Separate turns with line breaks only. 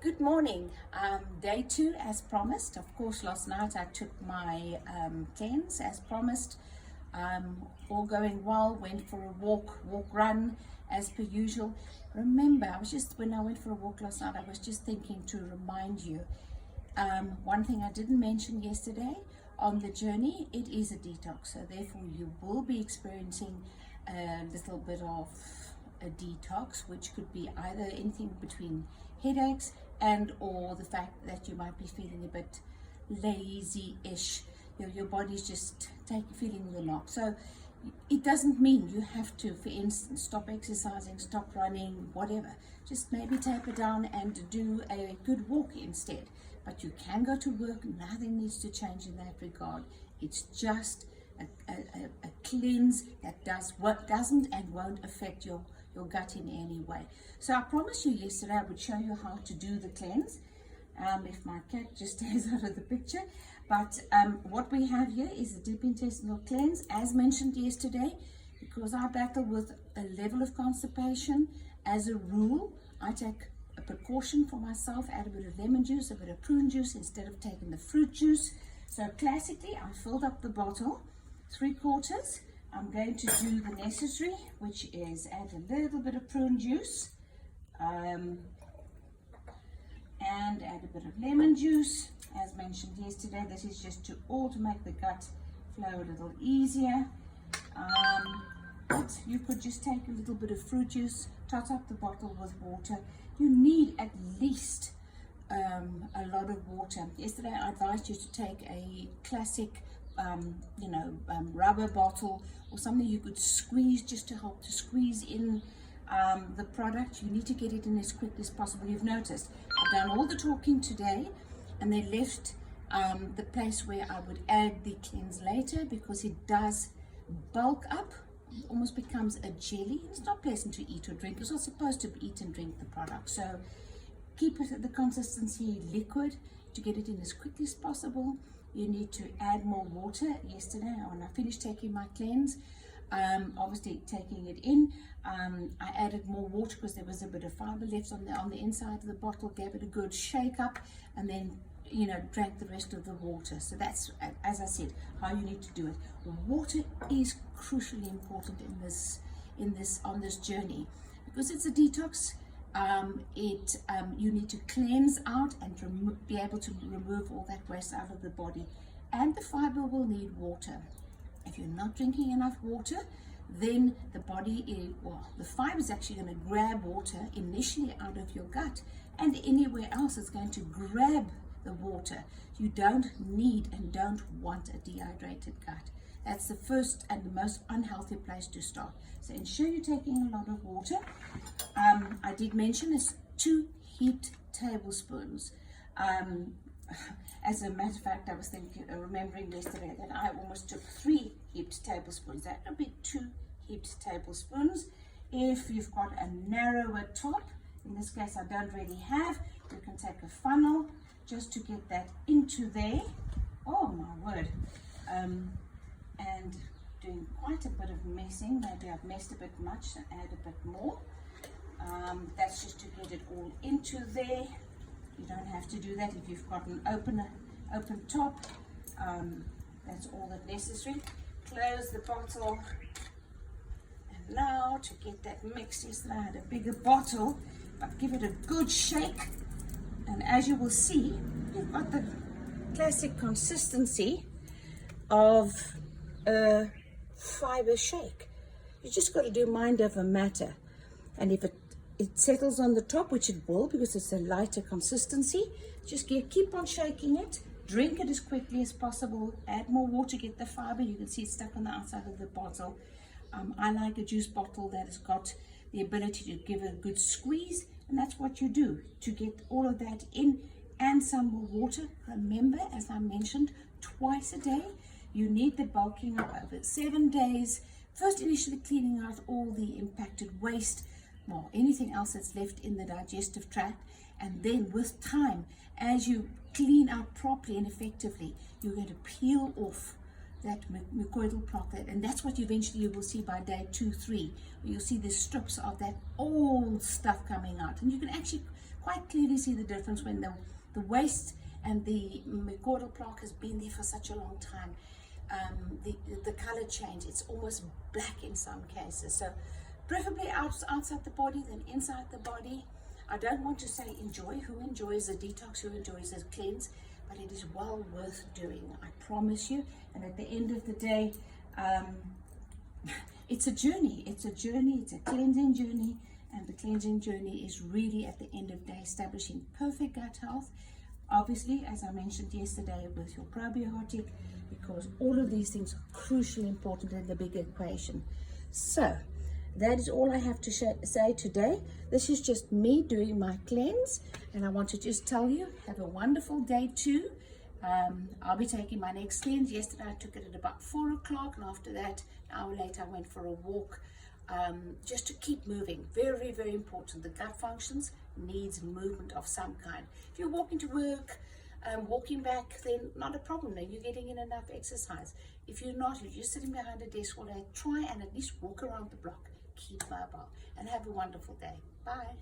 Good morning. Day 2 as promised. Of course, last night I took my cleanse as promised. All going well. Went for a walk, run as per usual. Remember, when I went for a walk last night, I was just thinking to remind you. One thing I didn't mention yesterday on the journey, it is a detox. So therefore you will be experiencing a little bit of a detox, which could be either anything between headaches and or the fact that you might be feeling a bit lazy-ish. Your body's just feeling the knock. So it doesn't mean you have to, for instance, stop exercising, stop running, whatever. Just maybe taper down and do a good walk instead. But you can go to work. Nothing needs to change in that regard. It's just a cleanse that doesn't and won't affect your gut in any way. So I promised you yesterday I would show you how to do the cleanse. If my cat just stays out of the picture. But what we have here is a deep intestinal cleanse, as mentioned yesterday. Because I battle with a level of constipation, as a rule, I take a precaution for myself, add a bit of lemon juice, a bit of prune juice instead of taking the fruit juice. So classically, I filled up the bottle, 3/4. I'm going to do the necessary, which is add a little bit of prune juice and add a bit of lemon juice. As mentioned yesterday, this is just to make the gut flow a little easier. But you could just take a little bit of fruit juice, tot up the bottle with water. You need at least a lot of water. Yesterday I advised you to take a classic rubber bottle or something you could squeeze just to help to squeeze in the product. You need to get it in as quick as possible. You've noticed I've done all the talking today and they left the place where I would add the cleanse later, because it does bulk up, almost becomes a jelly. It's not pleasant to eat or drink. It's not supposed to eat and drink the product. So keep it at the consistency liquid to get it in as quickly as possible. You need to add more water. Yesterday when I finished taking my cleanse, obviously taking it in, I added more water because there was a bit of fiber left on the inside of the bottle, gave it a good shake up, and then drank the rest of the water. So that's, as I said, how you need to do it. Water is crucially important on this journey, because it's a detox. You need to cleanse out and be able to remove all that waste out of the body, and the fiber will need water. If you're not drinking enough water, then the fiber is actually going to grab water initially out of your gut, and anywhere else it's going to grab the water. You don't need and don't want a dehydrated gut. That's the first and the most unhealthy place to start. So ensure you're taking a lot of water. I did mention it's 2 heaped tablespoons. As a matter of fact, I was remembering yesterday that I almost took 3 heaped tablespoons. That would be 2 heaped tablespoons. If you've got a narrower top, in this case I don't really have, you can take a funnel just to get that into there. Oh my word. And doing quite a bit of messing. Maybe I've messed a bit much, so add a bit more. That's just to get it all into there. You don't have to do that if you've got an open top. That's all that's necessary. Close the bottle. And now to get that mixed, yesterday I had a bigger bottle, but give it a good shake. And as you will see, you've got the classic consistency of a fiber shake. You just got to do mind over matter, and if it settles on the top, which it will because it's a lighter consistency, just keep on shaking it. Drink it as quickly as possible. Add more water, get the fiber. You can see it's stuck on the outside of the bottle. I like a juice bottle that has got the ability to give a good squeeze, and that's what you do to get all of that in, and some more water. Remember, as I mentioned, twice a day. You need the bulking up over 7 days. First, initially cleaning out all the impacted waste, or anything else that's left in the digestive tract. And then with time, as you clean out properly and effectively, you're going to peel off that mucoidal plaque, and that's what eventually you will see by day 2-3. You'll see the strips of that old stuff coming out, and you can actually quite clearly see the difference when the waste and the mucoidal plaque has been there for such a long time. The color change, it's almost black in some cases. So preferably outside the body than inside the body. I don't want to say enjoy. Who enjoys a detox, who enjoys a cleanse, but it is well worth doing, I promise you. And at the end of the day, it's a journey. It's a cleansing journey, and the cleansing journey is really, at the end of the day, establishing perfect gut health. Obviously, as I mentioned yesterday, with your probiotic, because all of these things are crucially important in the big equation. So that is all I have to say today. This is just me doing my cleanse, and I want to just tell you, have a wonderful day too. I'll be taking my next cleanse. Yesterday I took it at about 4 o'clock, and after that, an hour later, I went for a walk, just to keep moving. Very, very important. The gut functions needs movement of some kind. If you're walking to work, walking back, then not a problem. Then you're getting in enough exercise. If you're not, you're just sitting behind a desk all day, try and at least walk around the block. Keep mobile and have a wonderful day. Bye.